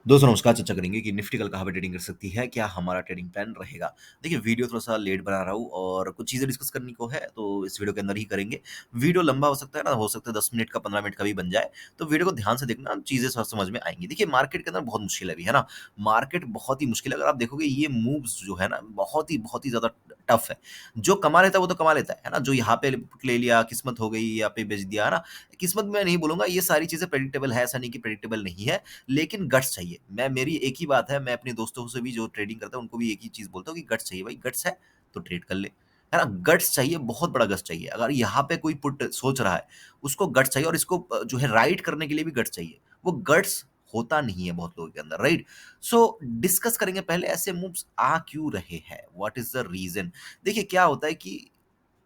दोस्तों नमस्कार, चर्चा करेंगे कि निफ्टी कल कहाँ पे ट्रेडिंग कर सकती है, क्या हमारा ट्रेडिंग प्लान रहेगा? देखिए वीडियो थोड़ा-सा लेट बना रहा हूँ और कुछ चीज़ें डिस्कस करने को है, तो इस वीडियो के अंदर ही करेंगे। वीडियो लंबा हो सकता है ना, हो सकता है 10 मिनट का, 15 मिनट का भी बन जाए, तो वीडियो को ध्यान से देखना, चीज़ें समझ में आएँगी। देखिए मार्केट के अंदर बहुत मुश्किल है अभी, है ना? मार्केट बहुत ही मुश्किल है, अगर आप देखोगे ये मूव्स जो है ना, बहुत ही ज़्यादा टफ है। जो कमा लेता है वो तो कमा लेता है ना? जो यहाँ पे ले लिया, किस्मत हो गई, यहाँ पे बेच दिया, है ना? किस्मत मैं नहीं बोलूँगा, ये सारी चीज़ें प्रेडिक्टेबल है, ऐसा नहीं कि प्रेडिक्टेबल नहीं है। लेकिन गट्स चाहिए। मैं मेरी एक ही बात है, मैं अपने दोस्तों से भी जो ट्रेडिंग करता हूँ, उनको भी एक ही चीज़ बोलता हूँ कि गट्स चाहिए भाई, गट्स है तो ट्रेड कर ले। है ना? गट्स चाहिए, बहुत बड़ा गट्स चाहिए। अगर यहाँ पे कोई पुट सोच रहा है, उसको गट्स चाहिए और इसको जो है राइट करने के लिए भी गट्स चाहिए। वो गट्स होता नहीं है बहुत लोगों के अंदर, राइट? सो डिस्कस करेंगे पहले ऐसे मूव्स आ क्यों रहे हैं? What is the reason? देखिए क्या होता है कि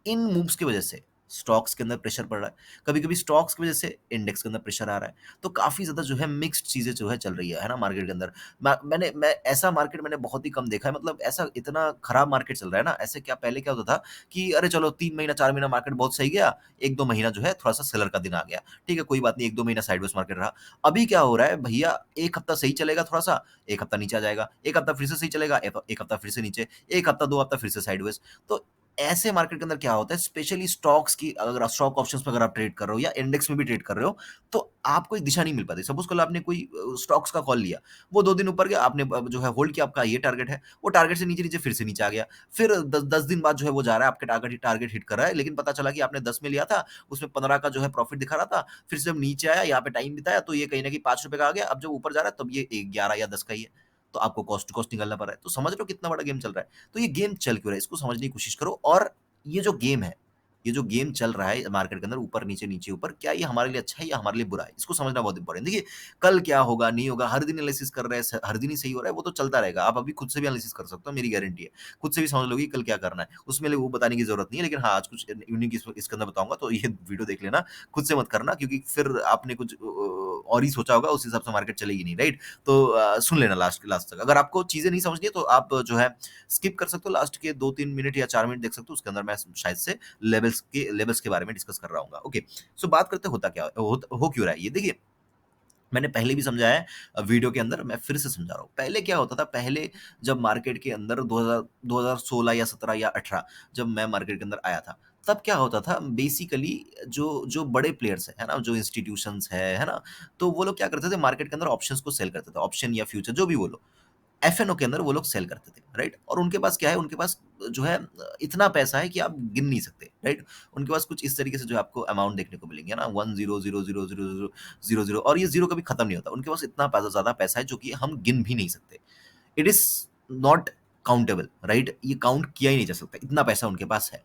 इन मूव्स की वजह से स्टॉक्स के अंदर प्रेशर पड़ रहा है। कभी-कभी स्टॉक्स की वजह से इंडेक्स के अंदर प्रेशर आ रहा है। तो काफ़ी ज़्यादा जो है मिक्स्ड चीज़ें जो है चल रही है ना मार्केट के अंदर। मैं ऐसा मार्केट मैंने बहुत ही कम देखा है, मतलब ऐसा इतना खराब मार्केट चल रहा है ना, ऐसे क्या पहले क्या होता था कि अरे चलो 3 महीना 4 महीना मार्केट बहुत सही गया, 1-2 महीना जो है थोड़ा-सा सेलर का दिन आ गया। ठीक है, कोई बात नहीं, 1-2 महीना साइडवेज मार्केट रहा। अभी क्या हो रहा है भैया, 1 हफ्ता सही चलेगा थोड़ा-सा, 1 हफ्ता नीचे आ जाएगा, 1 हफ्ता फिर से सही चलेगा, 1 हफ्ता फिर से नीचे, 1 हफ्ता 2 हफ्ता फिर से साइडवेज। तो ऐसे मार्केट के अंदर क्या होता है, स्पेशली स्टॉक्स की, अगर आप स्टॉक ऑप्शंस में अगर आप ट्रेड कर रहे हो या इंडेक्स में भी ट्रेड कर रहे हो, तो आपको एक दिशा नहीं मिल पाती। सपोज कल आपने कोई स्टॉक्स का कॉल लिया, वो 2 दिन ऊपर गया, आपने जो है होल्ड किया, आपका ये टारगेट है, वो टारगेट से नीचे नीचे फिर से नीचे आ गया, फिर 10 दिन बाद जो है वो जा रहा है, आपके टारगेट टारगेट हिट कर रहा है, लेकिन पता चला कि आपने 10 में लिया था, उसमें 15 का जो है प्रॉफिट दिखा रहा था, फिर से जब नीचे आया, यहाँ पे टाइम बिताया, तो ये कहीं ना कहीं ₹5 का आ गया, अब जब ऊपर जा रहा है तब ये 11 या 10 का ही है। तो आपको कॉस्ट टू कॉस्ट निकालना पड़ रहा है। तो समझ रहे हो कितना बड़ा गेम चल रहा है। तो ये गेम चल क्यों रहा है, इसको समझने की कोशिश करो। और ये जो गेम है, ये जो गेम चल रहा है मार्केट के अंदर, ऊपर-नीचे, नीचे-ऊपर, क्या ये हमारे लिए अच्छा है या हमारे लिए बुरा है? इसको समझना बहुत इम्पोर्टेंट है। देखिए, कल क्या होगा, नहीं होगा, हर दिन एनालिसिस कर रहे हैं, हर दिन ही सही हो रहा है, वो तो चलता रहेगा। आप अभी खुद से भी एनालिसिस कर सकते हो, मेरी गारंटी है। खुद से भी समझ लोगे कि कल क्या करना है। उसमें लिए वो बताने की ज़रूरत नहीं है, लेकिन हाँ, आज कुछ यूनिक इसके अंदर बताऊँगा, तो ये वीडियो देख लेना। खुद से मत करना, क्योंकि फिर आपने कुछ और ही सोचा होगा, उस हिसाब से मार्केट चलेगी नहीं, राइट? तो सुन लेना लास्ट लास्ट तक। अगर आपको चीज़ें नहीं समझनी है, तो आप जो है स्किप कर सकते हो, लास्ट के 2-3 मिनट या 4 मिनट देख सकते हो, उसके अंदर मैं शायद से लेवल्स के बारे में डिस्कस कर रहा हूँगा। ओके, सो बात करते हैं होता क्या हो क्यों रहा है ये? देखिए, मैंने पहले भी समझाया है वीडियो के अंदर, मैं फिर से समझा रहा हूँ। पहले क्या होता था, पहले जब मार्केट के अंदर 2016 या 17 या 18 जब मैं मार्केट के अंदर आया था, तब क्या होता था बेसिकली, जो जो बड़े प्लेयर्स हैं, है ना? जो इंस्टीट्यूशंस है ना? तो वो लोग क्या करते थे, मार्केट के अंदर ऑप्शंस को सेल करते थे, ऑप्शन या फ्यूचर जो भी बोलो। एफएनओ के अंदर वो लोग सेल करते थे, राइट? और उनके पास क्या है, उनके पास जो है इतना पैसा है कि आप गिन नहीं सकते, राइट? उनके पास कुछ इस तरीके से जो है आपको अमाउंट देखने को मिलेंगे ना, 10000000 और ये ज़ीरो कभी खत्म नहीं होता। उनके पास इतना पैसा, ज़्यादा पैसा है जो कि हम गिन भी नहीं सकते। It is not countable, right? ये काउंट किया ही नहीं जा सकता, इतना पैसा उनके पास है।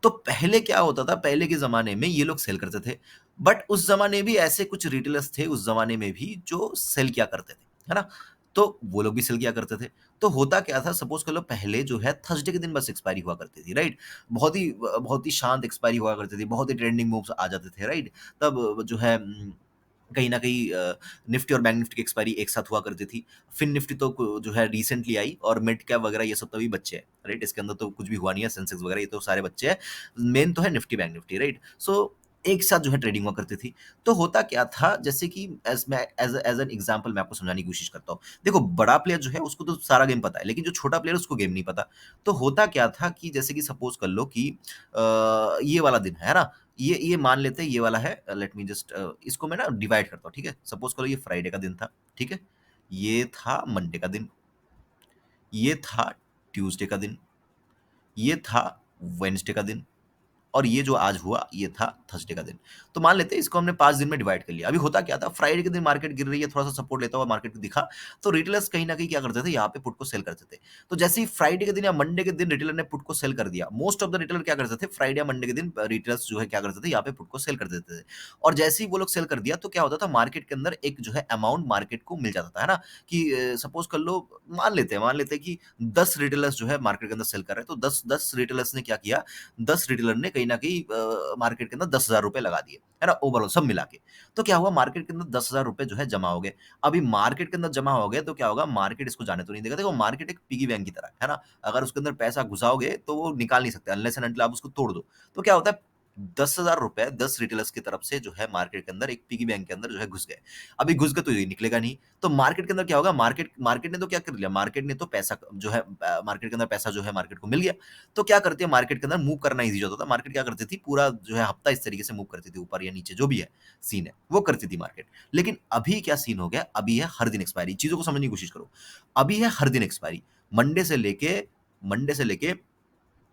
तो पहले क्या होता था, पहले के ज़माने में ये लोग सेल करते थे, बट उस ज़माने भी ऐसे कुछ रिटेलर्स थे उस ज़माने में भी जो सेल किया करते थे, है ना? तो वो लोग भी सेल किया करते थे। तो होता क्या था, सपोज़ कर लो, पहले जो है थर्सडे के दिन बस एक्सपायरी हुआ करती थी, राइट? बहुत ही शांत एक्सपायरी हुआ करती थी, बहुत ही ट्रेंडिंग मूव्स आ जाते थे, राइट? तब जो है कहीं न कहीं निफ्टी और बैंक निफ्टी की एक्सपायरी एक साथ हुआ करती थी। फिन निफ्टी तो जो है रिसेंटली आई, और मिड कैप वगैरह ये सब तो अभी बच्चे हैं, राइट? इसके अंदर तो कुछ भी हुआ नहीं है, सेंसेक्स वगैरह ये तो सारे बच्चे हैं। मेन तो है निफ्टी बैंक निफ्टी, राइट? सो एक साथ जो है ट्रेडिंग हुआ करती थी। तो होता क्या था, जैसे कि एज़ एन एग्ज़ाम्पल मैं आपको समझाने की कोशिश करता हूँ। देखो, बड़ा प्लेयर जो है उसको तो सारा गेम पता है, लेकिन जो छोटा प्लेयर है उसको गेम नहीं पता। तो होता क्या था कि जैसे कि सपोज़ कर लो कि ये वाला दिन है ना? ये मान लेते हैं, ये वाला है, लेट मी जस्ट इसको मैं ना डिवाइड करता हूँ, ठीक है? सपोज़ करो ये फ्राइडे का दिन था, ठीक है? ये था मंडे का दिन, ये था ट्यूसडे का दिन, ये था वेडनेसडे का दिन, और ये जो आज हुआ, ये था थर्सडे का दिन। तो मान लेते हैं इसको हमने 5 दिन में डिवाइड कर लिया। अभी होता क्या था, फ्राइडे के दिन मार्केट गिर रही है, थोड़ा-सा सपोर्ट लेता हुआ मार्केट दिखा, तो रिटेलर्स कहीं न कहीं क्या करते थे, यहाँ पे पुट को सेल करते थे। तो जैसे ही फ्राइडे के दिन या मंडे के दिन रिटेलर ने पुट को सेल कर दिया, मोस्ट ऑफ द रिटेलर क्या करते थे, फ्राइडे या मंडे के दिन रिटेलर्स जो है क्या करते थे, यहाँ पे पुट को सेल कर देते थे। और जैसे ही वो लोग सेल कर दिया, तो क्या होता था, मार्केट के अंदर एक जो है अमाउंट मार्केट को मिल जाता था, है ना? कि सपोज़ कर लो, मान लेते हैं कि 10 रिटेलर्स जो है मार्केट के अंदर सेल कर रहे हैं, तो 10 रिटेलर्स ने क्या किया, 10 रिटेलर ने कहीं न कहीं मार्केट के अंदर ₹10,000 लगा दिए, है ना? ओवरऑल सब मिला के। तो क्या हुआ, मार्केट के अंदर ₹10,000 जो है जमा हो गए। अभी मार्केट के अंदर जमा हो गए तो क्या होगा, मार्केट इसको जाने तो नहीं देगा। देखो, मार्केट एक पिग्गी बैंक की तरह है ना? अगर उसके अंदर पैसा घुसाओगे तो वो निकाल नहीं सकते, अनलेस एंड अनटिल आप उसको तोड़ दो। तो क्या होता है, ₹10,000 10 रिटेलर्स की तरफ से जो है मार्केट के अंदर एक पिगी बैंक के अंदर जो है घुस गए। अभी घुस गए तो ये निकलेगा नहीं, तो मार्केट के अंदर क्या होगा, मार्केट मार्केट ने तो क्या कर लिया, मार्केट ने तो पैसा जो है मार्केट के अंदर पैसा जो है मार्केट को मिल गया। तो क्या करती है मार्केट के अंदर मूव करना ईज़ी होता था। मार्केट क्या करती थी, पूरा जो है हफ्ता इस तरीके से मूव करती थी, ऊपर या नीचे जो भी है, सीन है, वो करती थी मार्केट। लेकिन अभी क्या सीन हो गया, अभी है हर दिन एक्सपायरी। चीज़ों को समझने की कोशिश करो। अभी है हर दिन एक्सपायरी। मंडे से लेके मंडे से लेके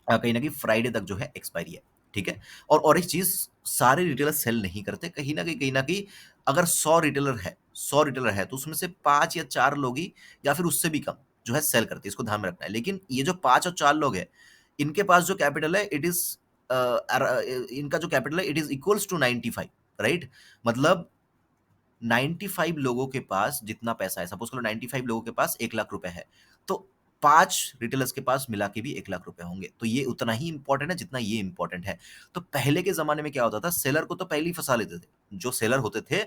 कहीं न कहीं फ्राइडे तक जो है एक्सपायरी है, ठीक है? और एक चीज़, सारे रिटेलर सेल नहीं करते, कहीं न कहीं अगर 100 रिटेलर है, तो उसमें से 5 या 4 लोग ही या फिर उससे भी कम जो है सेल करते हैं, इसको ध्यान में रखना है। लेकिन ये जो 5 और 4 लोग हैं, इनके पास जो कैपिटल है इनका जो कैपिटल है it is equals to 95, right? मतलब 95 लोगों के पास जितना पैसा है, सपोज़ करो 95 लोगों के पास ₹1,00,000 है, तो 5 रिटेलर्स के पास मिला के भी ₹1,00,000 होंगे। तो ये उतना ही इम्पोर्टेंट है जितना ये इम्पोर्टेंट है। तो पहले के ज़माने में क्या होता था, सेलर को तो पहले ही फँसा लेते थे। जो सेलर होते थे,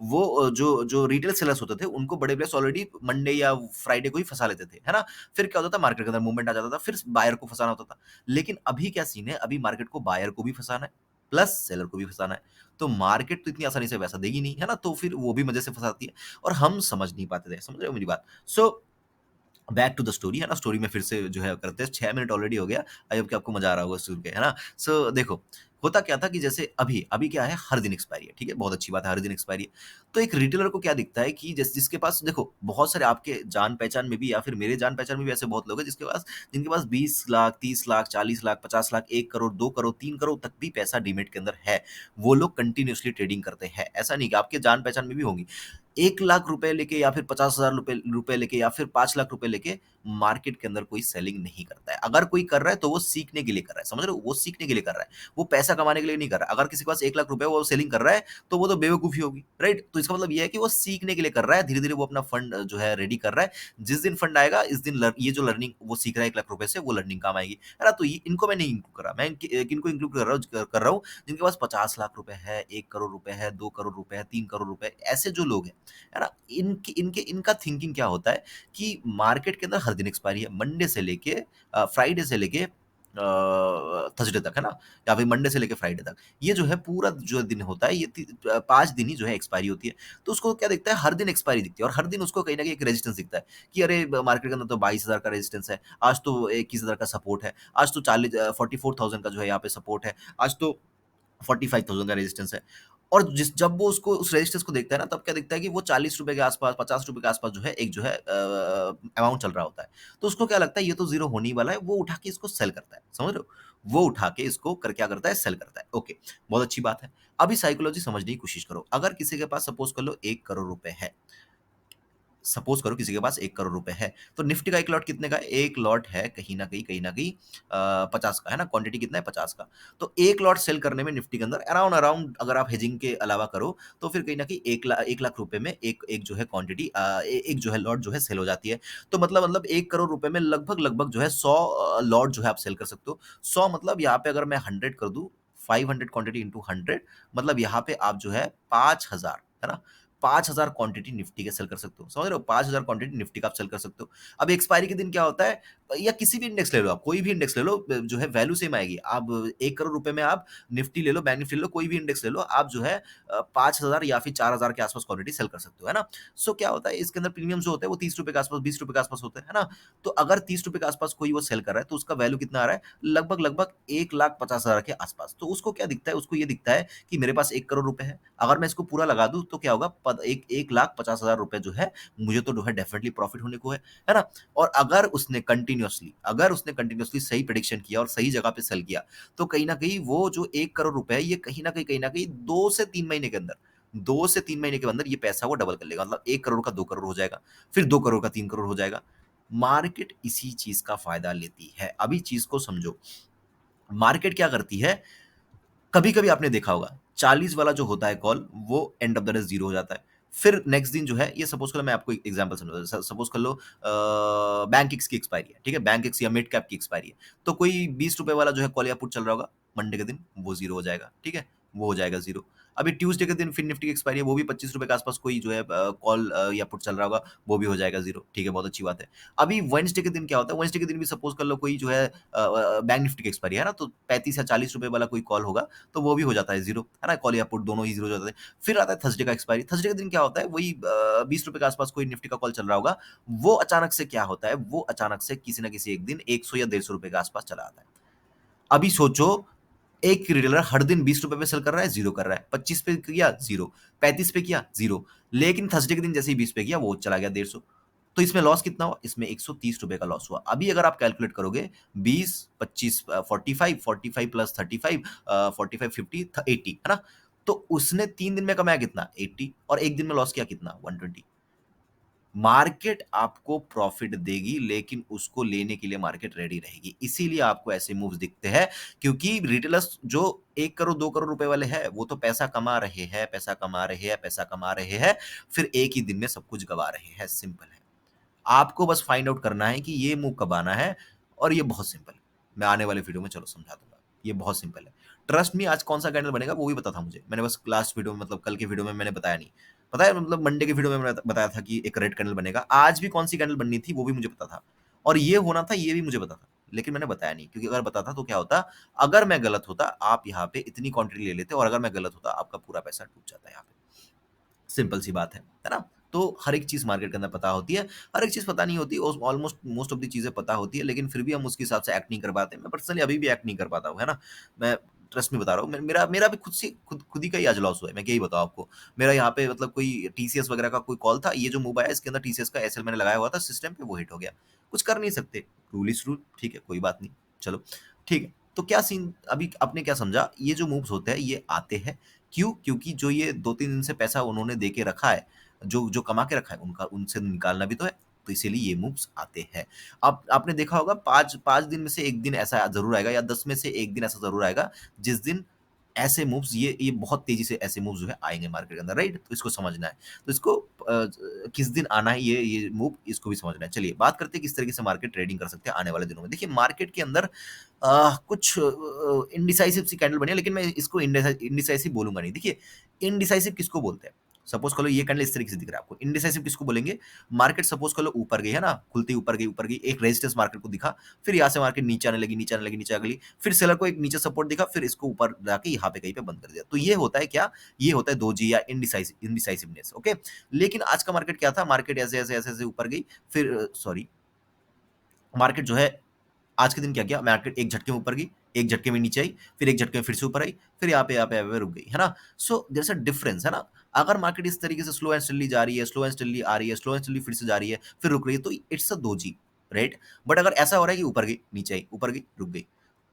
वो जो जो रिटेल सेलर्स होते थे, उनको बड़े प्लेयर्स ऑलरेडी मंडे या फ्राइडे को ही फँसा लेते थे, है ना? फिर क्या होता था, मार्केट के अंदर मूवमेंट आ जाता था, फिर बायर को फँसाना होता था। लेकिन अभी क्या सीन है, अभी मार्केट को बायर को भी फँसाना है, प्लस सेलर को भी फँसाना है। तो मार्केट तो इतनी आसानी से पैसा देगी नहीं, है ना? तो फिर वो भी मज़े से फँसाती है और हम समझ नहीं पाते थे, समझ रहे हो मेरी बात? So back to the story, है ना? स्टोरी में फिर से जो है करते हैं, 6 मिनट ऑलरेडी हो गया। आई होप कि आपको मज़ा आ रहा होगा सुन के, है ना? सो देखो, होता क्या था कि जैसे अभी क्या है, हर दिन एक्सपायरी है, ठीक है? बहुत अच्छी बात है, हर दिन एक्सपायरी है। तो एक रिटेलर को क्या दिखता है कि जिसके पास देखो, बहुत सारे आपके जान-पहचान में भी या फिर मेरे जान-पहचान में भी ऐसे बहुत लोग हैं जिनके पास 20 लाख, 30 लाख, 40 लाख, 50 लाख, 1 करोड़, 2 करोड़, 3 करोड़ तक भी पैसा डीमैट के अंदर है। वो लोग कंटिन्यूअसली ट्रेडिंग करते हैं। ऐसा नहीं कि आपके जान-पहचान में भी होंगी। 1 लाख रुपए लेके या फिर 50,000 रुपए लेके या फिर 5 लाख रुपए लेके मार्केट के अंदर कोई सेलिंग नहीं करता है। अगर कोई कर रहा है तो वो सीखने के लिए कर रहा है, समझ रहे हो? वो सीखने के लिए कर रहा है, वो पैसा कमाने के लिए नहीं कर रहा है। अगर किसी के पास 1 लाख रुपए है वो सेलिंग कर रहा है, तो वो तो बेवकूफ़ी होगी, राइट? तो इसका मतलब ये है कि वो सीखने के लिए कर रहा है, धीरे-धीरे वो अपना फंड जो है रेडी कर रहा है। जिस दिन फंड आएगा, इस दिन ये जो लर्निंग वो सीख रहा है 1 लाख रुपए से, वो लर्निंग काम आएगी, है ना? तो ये इनको मैं नहीं इंक्लूड कर रहा, मैं किनको इंक्लूड कर रहा हूँ जिनके पास 50 लाख रुपए है, 1 करोड़ रुपए है, 2 करोड़ रुपए है, 3 करोड़ रुपए, ऐसे जो लोग हैं, है ना? इनका थिंकिंग क्या होता है कि मार्केट के अंदर हर दिन एक्सपायरी है, मंडे से लेके फ्राइडे से लेके थर्सडे तक, है ना? या फिर मंडे से लेके फ्राइडे तक। ये जो है पूरा जो दिन होता है, 5 दिन ही जो है एक्सपायरी होती है। तो उसको क्या दिखता है, हर दिन एक्सपायरी दिखती है और हर दिन उसको कहीं न कहीं एक रेजिस्टेंस दिखता है कि अरे मार्केट के अंदर तो 22,000 का रेजिस्टेंस है, आज तो 21,000 का सपोर्ट है, आज तो 44,000 का जो है यहाँ पे सपोर्ट है, आज तो 45,000 का रेजिस्टेंस है। और जब वो उसको उस रेजिस्टेंस को देखता है ना, तब क्या दिखता है कि वो ₹40 के आस-पास, ₹50 के आस-पास जो है एक जो है अमाउंट चल रहा होता है। तो उसको क्या लगता है ये तो ज़ीरो होने ही वाला है, वो उठा के इसको सेल करता है, समझ रहे हो? वो उठा के इसको क्या करता है, सेल करता है। ओके, बहुत अच्छी बात है। अभी साइकोलॉजी समझने की कोशिश करो। अगर किसी के पास सपोज़ कर लो 1 करोड़ रुपए है, सपोज़ करो किसी के पास 1 करोड़ रुपए है, तो निफ्टी का 1 लॉट कितने का है? 1 लॉट है कहीं न कहीं 50 का, है ना? क्वांटिटी कितना है? 50 का। तो 1 लॉट सेल करने में निफ्टी के अंदर अराउंड अराउंड अगर आप हेजिंग के अलावा करो, तो फिर कहीं न कहीं 1 लाख रुपए में एक एक जो है क्वांटिटी एक जो है लॉट जो है सेल हो जाती है। तो मतलब 1 करोड़ रुपए में लगभग जो है 100 लॉट जो है आप सेल कर सकते हो। 100 मतलब यहाँ पे अगर मैं 100 कर दूँ, 500 क्वांटिटी इंटू 100 मतलब यहाँ पे आप जो है 5,000, है ना? 5,000 क्वांटिटी निफ्टी के सेल कर सकते हो। समझ रहे हो? 5,000 क्वांटिटी निफ्टी का आप सेल कर सकते हो। अब एक्सपायरी के दिन क्या होता है, या किसी भी इंडेक्स ले लो आप, कोई भी इंडेक्स ले लो, जो है वैल्यू सेम आएगी। आप 1 करोड़ रुपए में आप निफ्टी ले लो, बैंक निफ्टी ले लो, कोई भी इंडेक्स ले लो, आप जो है 5,000 या फिर 4,000 के आस-पास क्वांटिटी सेल कर सकते हो, है ना? सो क्या होता है इसके अंदर प्रीमियम जो होते हैं वो ₹30 के आस-पास, ₹20 के आस-पास होते हैं, है ना? तो अगर ₹30 के आस-पास कोई वो सेल कर रहा है, तो उसका वैल्यू कितना आ रहा है? लगभग 1,50,000 के आस-पास। तो उसको क्या दिखता है? उसको ये दिखता है कि मेरे पास 1 करोड़ रुपए है। अगर मैं इसको पूरा लगा दूँ तो क्या होगा? पद एक 1,50,000 रुपए जो है, मुझे तो जो है डेफिनिटली प्रॉफिट होने को है ना? और अगर उसने कंटिन्यूअसली सही प्रेडिक्शन किया और सही जगह पे सेल किया, तो कहीं न कहीं वो जो 1 करोड़ रुपए है, ये कहीं न कहीं 2 से 3 महीने के अंदर 2 से 3 महीने के अंदर ये पैसा वो डबल कर लेगा। मतलब 1 करोड़ का 2 करोड़ हो जाएगा, फिर 2 करोड़ का 3 करोड़ हो जाएगा। मार्केट इसी चीज़ का फ़ायदा लेती है। अभी चीज़ को समझो, मार्केट क्या करती है, कभी-कभी आपने देखा होगा 40 वाला जो होता है कॉल, वो एंड ऑफ द डे 0 हो जाता है। फिर नेक्स्ट दिन जो है, ये सपोज़ करो, मैं आपको एक एग्ज़ाम्पल समझाता हूँ। सपोज़ कर लो बैंक एक्स की एक्सपायरी है, ठीक है? बैंक एक्स या मिड कैप की एक्सपायरी है। तो कोई ₹20 वाला जो है कॉल या पुट चल रहा होगा, मंडे के दिन वो 0 हो जाएगा, ठीक है? वो हो जाएगा 0। अभी ट्यूसडे के दिन फिर निफ्टी की एक्सपायरी है, वो भी ₹25 के आसपास कोई जो है कॉल या पुट चल रहा होगा, वो भी हो जाएगा ज़ीरो। ठीक है, बहुत अच्छी बात है। अभी वेडनेसडे के दिन क्या होता है, वेडनेसडे के दिन भी सपोज़ कर लो कोई जो है बैंक निफ्टी की एक्सपायरी है ना, तो 35 या ₹40 वाला कोई कॉल होगा, तो वो भी हो जाता है ज़ीरो, है ना? कॉल या पुट दोनों ही ज़ीरो हो जाते हैं। फिर आता है थर्सडे का एक्सपायरी, थर्सडे के दिन क्या होता है, वही ₹20 के आसपास कोई निफ्टी का कॉल चल रहा होगा, वो अचानक से क्या होता है, वो अचानक से किसी न किसी एक दिन 100 या ₹150 के आसपास चला आता है। अभी सोचो, एक रिटेलर हर दिन ₹20 पे सेल कर रहा है, ज़ीरो कर रहा है, 25 पे किया ज़ीरो, 35 पे किया ज़ीरो, लेकिन थर्सडे के दिन जैसे ही 20 पे किया वो चला गया 150। तो इसमें लॉस कितना हुआ? इसमें ₹130 का लॉस हुआ। अभी अगर आप कैलकुलेट करोगे 20, 25 45, 45 प्लस 35 45, 50 80 है ना? तो उसने 3 दिन में कमाया कितना? 80 और 1 दिन में लॉस किया कितना? 120। मार्केट आपको प्रॉफिट देगी, लेकिन उसको लेने के लिए मार्केट रेडी रहेगी। इसीलिए आपको ऐसे मूव्स दिखते हैं, क्योंकि रिटेलर्स जो 1 करोड़ 2 करोड़ रुपए वाले हैं, वो तो पैसा कमा रहे हैं, पैसा कमा रहे हैं, पैसा कमा रहे हैं, फिर एक ही दिन में सब कुछ गँवा रहे हैं, सिंपल है। आपको बस फाइंड आउट करना है कि ये मूव कब आना है, और ये बहुत सिंपल है। मैं आने वाले वीडियो में चलो समझा दूँगा। ये बहुत सिंपल है। ट्रस्ट मी, आज कौन-सा कैंडल बनेगा वो भी पता था मुझे। मैंने बस लास्ट वीडियो में, मतलब कल के वीडियो में मैंने बताया नहीं। पता है, मतलब मंडे के वीडियो में मैंने बताया था कि एक रेड कैंडल बनेगा। आज भी कौन-सी कैंडल बननी थी वो भी मुझे पता था। और ये होना था ये भी मुझे पता था। लेकिन मैंने बताया नहीं, क्योंकि अगर बताता तो क्या होता, अगर मैं गलत होता आप यहाँ पे इतनी क्वांटिटी ले लेते, और अगर मैं गलत होता आपका पूरा पैसा डूब जाता यहाँ पे। सिंपल सी बात है ना? तो हर एक चीज़ मार्केट के अंदर पता होती है, हर एक चीज़ पता नहीं होती, ऑस ऑलमोस्ट मोस्ट ऑफ द चीज़ें पता होती है, लेकिन फिर भी हम उसके हिसाब से एक्ट नहीं कर पाते। मैं पर्सनली अभी भी एक्ट नहीं कर पाता हूँ, है ना? मैं ट्रस्ट में बता रहा हूँ, मेरा मेरा भी खुद ही का ही आज लॉस हुआ है, मैं क्या ही बताऊँ आपको। मेरा यहाँ पे मतलब कोई टीसीएस वगैरह का कोई कॉल था, ये जो मूव आया इसके अंदर टीसीएस का एसएल मैंने लगाया हुआ था सिस्टम पे, वो हिट हो गया। कुछ कर नहीं सकते, रूल इज़ रूल, ठीक है, कोई बात नहीं, चलो, ठीक है। तो क्या सीन, अभी आपने क्या समझा, ये जो मूव्स होते हैं ये आते हैं, क्यों? क्योंकि जो ये 2-3 दिन से पैसा उन्होंने दे के रखा है, जो जो कमा के रखा है, उनका उनसे निकालना भी तो है, तो इसीलिए ये मूव्स आते हैं। आप आपने देखा होगा 5 दिन में से 1 दिन ऐसा ज़रूर आएगा, या 10 में से 1 दिन ऐसा ज़रूर आएगा, जिस दिन ऐसे मूव्स, ये बहुत तेज़ी से ऐसे मूव्स जो है आएँगे मार्केट के अंदर, राइट? तो इसको समझना है। तो इसको किस दिन आना है ये मूव, इसको भी समझना है। चलिए बात करते हैं किस तरीके से मार्केट ट्रेडिंग कर सकते हैं आने वाले दिनों में। देखिए मार्केट के अंदर कुछ इंडिसाइसिव सी कैंडल बनी है, लेकिन मैं इसको इंडिसाइसिव बोलूँगा नहीं। देखिए, इंडिसाइसिव किसको बोलते हैं? सपोज़ करो ये कैंडल इस तरीके से दिख रहा है आपको। इंडिसाइसिव किसको बोलेंगे? मार्केट सपोज़ कर लो ऊपर गई, है ना? खुलते ही ऊपर गई, एक रेजिस्टेंस मार्केट को दिखा, फिर यहाँ से मार्केट नीचे आने लगी, नीचे आने लगी, नीचे आ गई, फिर सेलर को एक नीचे सपोर्ट दिखा, फिर इसको ऊपर जाके यहाँ पे कहीं पे बंद कर दिया। तो ये होता है क्या? ये होता है दोजी या इंडिसाइसिवनेस, ओके? लेकिन आज का मार्केट क्या था? मार्केट ऐसे ऊपर गई, फिर सॉरी, मार्केट जो है आज के दिन क्या किया, मार्केट एक झटके में ऊपर गई, एक झटके में नीचे आई, फिर एक झटके में फिर से ऊपर आई, फिर यहाँ पे रुक गई, है ना? So there is a difference, है ना? अगर मार्केट इस तरीके से स्लो एंड स्टेडीली जा रही है, स्लो एंड स्टेडीली आ रही है, स्लो एंड स्टेडीली फिर से जा रही है, फिर रुक रही है, तो it's a doji, right? But अगर ऐसा हो रहा है कि ऊपर गई, नीचे आई, ऊपर गई, रुक गई,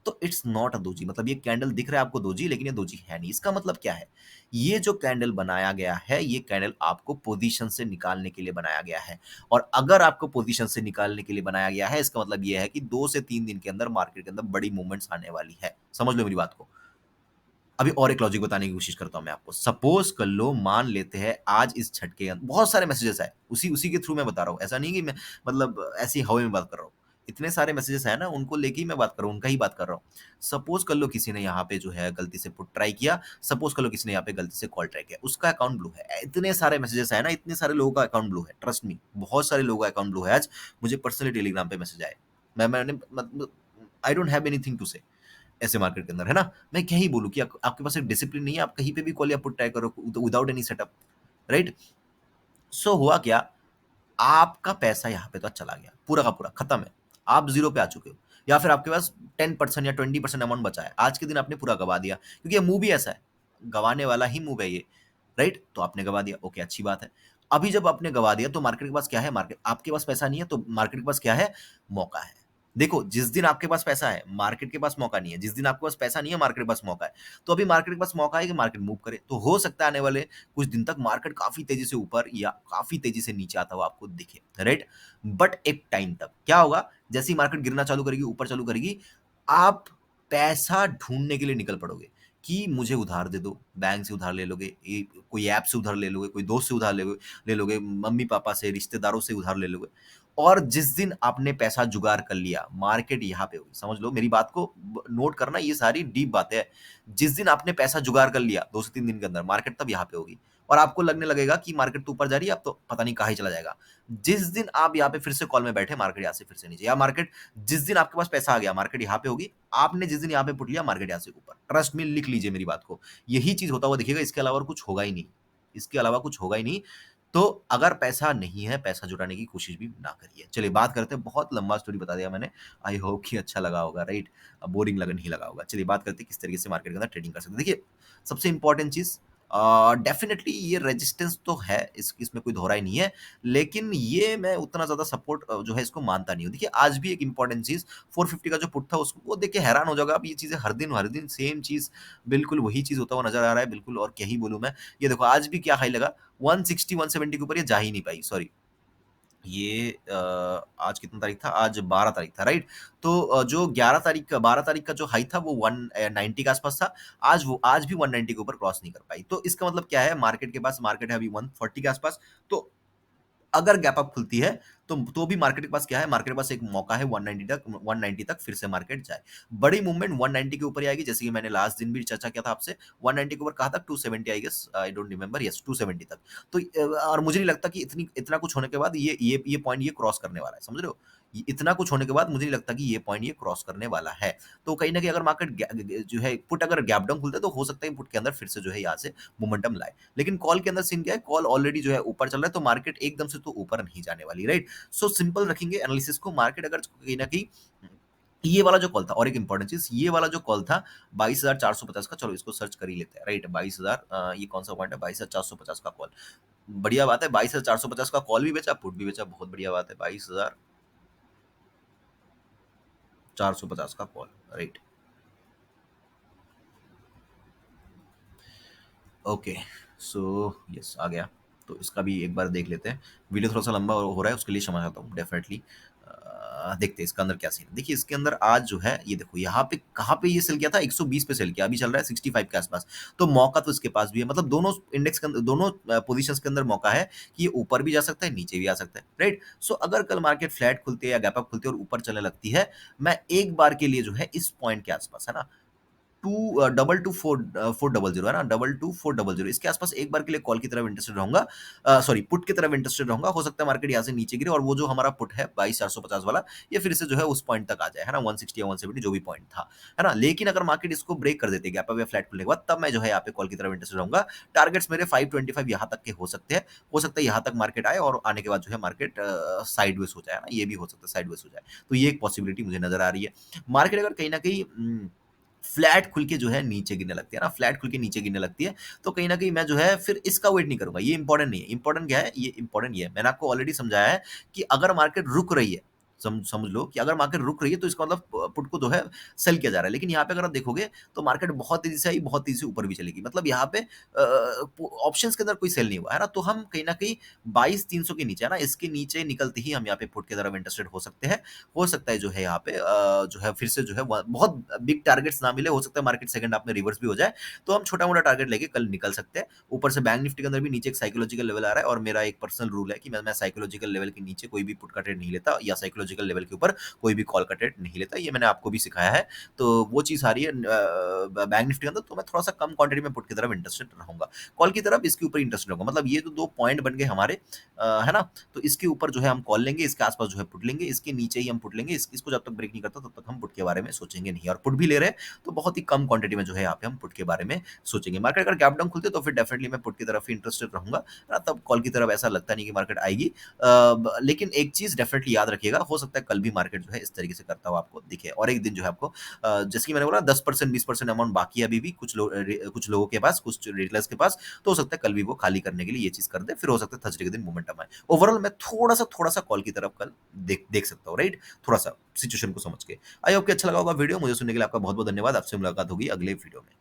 तो इट्स नॉट अ दोजी। मतलब ये कैंडल दिख रहा है आपको दोजी, लेकिन ये दोजी है नहीं। इसका मतलब क्या है? ये जो कैंडल बनाया गया है, ये कैंडल आपको पोजीशन से निकालने के लिए बनाया गया है। और अगर आपको पोजीशन से निकालने के लिए बनाया गया है, इसका मतलब ये है कि 2 से 3 दिन के अंदर मार्केट के अंदर बड़ी मूवमेंट्स आने वाली है। समझ लो मेरी बात को। अभी और एक लॉजिक बताने की कोशिश करता हूँ मैं आपको। सपोज़ कर लो, मान लेते हैं आज इस झटके बहुत सारे मैसेजेस आए, उसी उसी के थ्रू मैं बता रहा हूँ। ऐसा नहीं कि मैं मतलब ऐसी हवा में बात कर रहा हूँ। इतने सारे मैसेजेस आए ना, उनको लेके ही मैं बात कर रहा हूँ, उनका ही बात कर रहा हूँ। सपोज़ कर लो किसी ने यहाँ पे जो है गलती से पुट ट्राई किया, सपोज़ कर लो किसी ने यहाँ पे गलती से कॉल ट्राई किया, उसका अकाउंट ब्लू है। इतने सारे मैसेजेस आए ना, इतने सारे लोगों का अकाउंट ब्लू है, ट्रस्ट मी, बहुत सारे लोगों का अकाउंट ब्लू है आज। मुझे पर्सनली टेलीग्राम पे मैसेज आए। मैंने मतलब I don't have anything to say ऐसे मार्केट के अंदर, है ना? मैं क्या ही बोलूँ कि आपके पास एक डिसिप्लिन नहीं है, आप कहीं पे भी कॉल या पुट ट्राई करो विदाउट एनी सेटअप, राइट? सो हुआ क्या, आपका पैसा यहाँ पे तो चला गया, पूरा का पूरा खत्म है। आप ज़ीरो पे आ चुके हो, या फिर आपके पास 10% या 20% अमाउंट बचा है। आज के दिन आपने पूरा गँवा दिया, क्योंकि ये मूव ही ऐसा है, गँवाने वाला ही मूव है ये, राइट? तो आपने गँवा दिया, ओके, अच्छी बात है। अभी जब आपने गँवा दिया तो मार्केट के पास क्या है? मार्केट आपके पास पैसा नहीं है, तो मार्केट के पास क्या है? मौका है। देखो, जिस दिन आपके पास पैसा है, मार्केट के पास मौका नहीं है। जिस दिन आपके पास पैसा नहीं है, मार्केट के पास मौका है। तो अभी मार्केट के पास मौका है कि मार्केट मूव करे। तो हो सकता है आने वाले कुछ दिन तक मार्केट काफ़ी तेज़ी से ऊपर या काफ़ी तेज़ी से नीचे आता हुआ आपको दिखे, राइट? बट एक टाइम तक क्या होगा, जैसे ही मार्केट गिरना चालू करेगी, ऊपर चालू करेगी, आप पैसा ढूँढने के लिए निकल पड़ोगे। कि मुझे उधार दे दो, बैंक से उधार ले लोगे, कोई ऐप से उधार ले लोगे, कोई दोस्त से उधार ले लोगे, मम्मी-पापा से, रिश्तेदारों से उधार ले लोगे। और जिस दिन आपने पैसा जुगाड़ कर लिया, मार्केट यहाँ पे होगी। समझ लो मेरी बात को नोट करना, ये सारी डीप बातें हैं। जिस दिन आपने पैसा जुगाड़ कर लिया 2 से 3 दिन के अंदर, मार्केट तब यहाँ पे होगी। और आपको लगने लगेगा कि मार्केट तो ऊपर जा रही है, अब तो पता नहीं कहाँ ही चला जाएगा। जिस दिन आप यहाँ पे फिर से कॉल में बैठे, मार्केट यहाँ से फिर से नीचे, या मार्केट जिस दिन आपके पास पैसा आ गया, मार्केट यहाँ पे होगी। आपने जिस दिन यहाँ पे पुट लिया, मार्केट यहाँ से ऊपर। ट्रस्ट मी, लिख लीजिए मेरी बात को। यही चीज़ होता हुआ दिखेगा, इसके अलावा और कुछ होगा ही नहीं। इसके अलावा कुछ होगा ही नहीं। तो अगर पैसा नहीं है, पैसा जुटाने की कोशिश भी ना करिए। चलिए बात करते हैं, बहुत लंबा स्टोरी बता दिया मैंने। आई होप कि अच्छा लगा होगा, राइट? बोरिंग लगा नहीं लगा होगा। चलिए बात करते हैं किस तरीके से मार्केट के अंदर ट्रेडिंग कर सकते हैं। देखिए, सबसे इम्पोर्टेंट चीज़, डेफ़िनेटली ये रेजिस्टेंस तो है, इसमें कोई दोहराई नहीं है, लेकिन ये मैं उतना ज़्यादा सपोर्ट जो है इसको मानता नहीं हूँ। देखिए, आज भी एक इम्पोर्टेंट चीज़ 450 का जो पुट था, उसको वो देख के हैरान हो जाओगे आप। ये चीज़ें हर दिन सेम चीज़, बिल्कुल वही चीज़ होता हुआ नज़र आ रहा है, बिल्कुल। और क्या ही बोलूँ मैं। ये देखो, आज भी क्या हाई लगा, 160 170 के ऊपर ये जा ही नहीं पाई, सॉरी। ये आज कितना तारीख था? आज 12 तारीख था, राइट? तो जो 11 तारीख का 12 तारीख का जो हाई था वो 190 के आस-पास था। आज भी 190 के ऊपर क्रॉस नहीं कर पाई। तो इसका मतलब क्या है? मार्केट है अभी 140 के आस-पास। तो अगर गैप अप खुलती है, तो भी मार्केट के पास क्या है? मार्केट के पास एक मौका है 190 तक फिर से मार्केट जाए। बड़ी मूवमेंट 190 के ऊपर ही आएगी, जैसे कि मैंने लास्ट दिन भी चर्चा किया था आपसे। 190 के ऊपर कहा था 270, I guess, I don't remember, yes 270 तक। तो और मुझे नहीं लगता कि इतना कुछ होने के बाद ये पॉइंट ये क्रॉस करने वाला है, समझ रहे हो? इतना कुछ होने के बाद मुझे नहीं लगता कि ये पॉइंट ये क्रॉस करने वाला है। तो कहीं न कहीं अगर मार्केट जो है पुट अगर गैप डाउन खुलता है, तो हो सकता है पुट के अंदर फिर से जो है यहाँ से मोमेंटम लाए। लेकिन कॉल के अंदर सीन क्या है? कॉल ऑलरेडी जो है ऊपर चल रहा है, तो मार्केट एकदम से तो ऊपर नहीं जाने वाली, राइट? सो सिंपल रखेंगे एनालिसिस को। मार्केट अगर कहीं न कहीं ये वाला जो कॉल था, और एक इंपॉर्टेंट चीज़, ये वाला जो कॉल था 22,450 का, चलो इसको सर्च कर ही लेते हैं, राइट? 22,000, ये कौन-सा पॉइंट है? 22,450 का कॉल। बढ़िया बात है, 22,450 का कॉल भी बेचा, पुट भी बेचा, बहुत बढ़िया बात है। 22,450 का call, right? Okay, so yes आ गया। तो इसका भी एक बार देख लेते हैं। वीडियो थोड़ा-सा लंबा हो रहा है, उसके लिए क्षमा चाहता हूँ डेफ़िनेटली। देखते हैं इसके अंदर क्या सीन है। देखिए, इसके अंदर आज जो है ये देखो, यहाँ पे कहाँ पे ये सेल किया था, 120 पे सेल किया, अभी चल रहा है 65 के आस-पास। तो मौका तो इसके पास भी है, मतलब दोनों इंडेक्स के अंदर, दोनों पोज़ीशंस के अंदर मौका है कि ये ऊपर भी जा सकता है, नीचे भी आ सकता है, राइट? सो अगर कल मार्केट फ्लैट खुलती है या गैप अप खुलती है और ऊपर चलने लगती है, मैं एक बार के लिए जो है इस पॉइंट के आस-पास, है ना? 400 है ना, 400 इसके आसपास एक बार के लिए कॉल की तरफ इंटरेस्टेड रहूंगा, सॉरी पुट की तरफ इंटरेस्टेड रहूंगा। हो सकता है मार्केट यहाँ से नीचे गिरे और वो जो हमारा पुट है 22,450 वाला, ये फिर से जो है उस पॉइंट तक आ जाए, है ना, 160 या 170 जो भी पॉइंट था, है ना। लेकिन अगर मार्केट इसको ब्रेक कर देती है गैप अप या फ्लैट खुलने के बाद, तब मैं जो है यहाँ पे कॉल की तरफ इंटरेस्टेड रहूंगा। टारगेट्स मेरे 525 यहाँ तक के हो सकते हैं। हो सकता है यहाँ तक मार्केट आए और आने के बाद जो है मार्केट साइडवेज हो जाए, है ना, ये भी हो सकता है साइडवेज हो जाए। तो ये एक पॉसिबिलिटी मुझे नजर आ रही है। मार्केट अगर कहीं ना कहीं फ्लैट खुल के जो है नीचे गिरने लगती है ना, फ्लैट खुल के नीचे गिरने लगती है, तो कहीं न कहीं मैं जो है फिर इसका वेट नहीं करूँगा। ये इम्पोर्टेंट नहीं है। इम्पोर्टेंट क्या है? ये इम्पोर्टेंट ये है, मैंने आपको ऑलरेडी समझाया है कि अगर मार्केट रुक रही है, समझ लो कि अगर मार्केट रुक रही है, तो इसका मतलब पुट को जो है सेल किया जा रहा है। लेकिन यहाँ पे अगर आप देखोगे, तो मार्केट बहुत तेज़ी से आई, बहुत तेज़ी से ऊपर भी चलेगी। मतलब यहाँ पे ऑप्शंस के अंदर कोई सेल नहीं हुआ, है ना? तो हम कहीं न कहीं 22,300 के नीचे, है ना, इसके नीचे निकलते ही हम यहाँ पे पुट की तरफ इंटरेस्टेड हो सकते हैं। हो सकता है जो है यहाँ पे जो है फिर से जो है बहुत बिग टारगेट्स ना मिले, हो सकता है मार्केट सेकंड हाफ में रिवर्स भी हो जाए, तो हम छोटा-मोटा टारगेट लेके कल निकल सकते हैं। ऊपर से बैंक निफ्टी के अंदर भी नीचे एक साइकोलॉजिकल लेवल आ रहा है, और मेरा एक पर्सनल रूल है कि मैं साइकोलॉजिकल लेवल के नीचे कोई भी पुट का ट्रेड नहीं लेता, या साइकोलॉजिकल लेवल के ऊपर कोई भी कॉल का ट्रेड नहीं लेता। ये मैंने आपको भी सिखाया है। तो वो चीज़ आ रही है बैंक निफ्टी के अंदर, तो मैं थोड़ा-सा कम क्वांटिटी में पुट की तरफ इंटरेस्टेड रहूँगा। कॉल की तरफ इसके ऊपर इंटरेस्टेड रहूँगा। मतलब ये जो 2 पॉइंट बन गए हमारे, है ना? तो इसके ऊपर जो है हम कॉल लेंगे, इसके आस-पास जो है पुट लेंगे, इसके नीचे ही हम पुट लेंगे। इसको जब तक ब्रेक नहीं करता, तब तक हम पुट के बारे में सोचेंगे नहीं, और पुट भी ले रहे हैं, तो बहुत ही कम क्वांटिटी में जो है यहाँ पे हम पुट के बारे में सोचेंगे। मार्केट अगर गैप डाउन खुलती है, तो फिर डेफिनिटली मैं पुट की तरफ ही इंटरेस्टेड रहूँगा, है ना? तब कॉल की तरफ ऐसा लगता नहीं कि मार्केट आएगी। लेकिन एक चीज़ डेफिनिटली याद रखिएगा, हो सकता है कल भी मार्केट जो है इस तरीके से करता हुआ आपको दिखे, और एक दिन जो है आपको जैसे कि मैंने बोला 10% 20% अमाउंट बाकी है अभी भी कुछ लोगों के पास, कुछ रिटेलर्स के पास, तो हो सकता है कल भी वो खाली करने के लिए ये चीज़ कर दे, फिर हो सकता है थर्सडे के दिन मोमेंटम आए। ओवरऑल मैं थोड़ा-सा कॉल की तरफ कल देख देख सकता हूँ, राइट? थोड़ा-सा सिचुएशन को समझ के। आई होप कि अच्छा लगा होगा वीडियो। मुझे सुनने के लिए आपका बहुत-बहुत धन्यवाद। आपसे मुलाकात होगी अगले वीडियो में।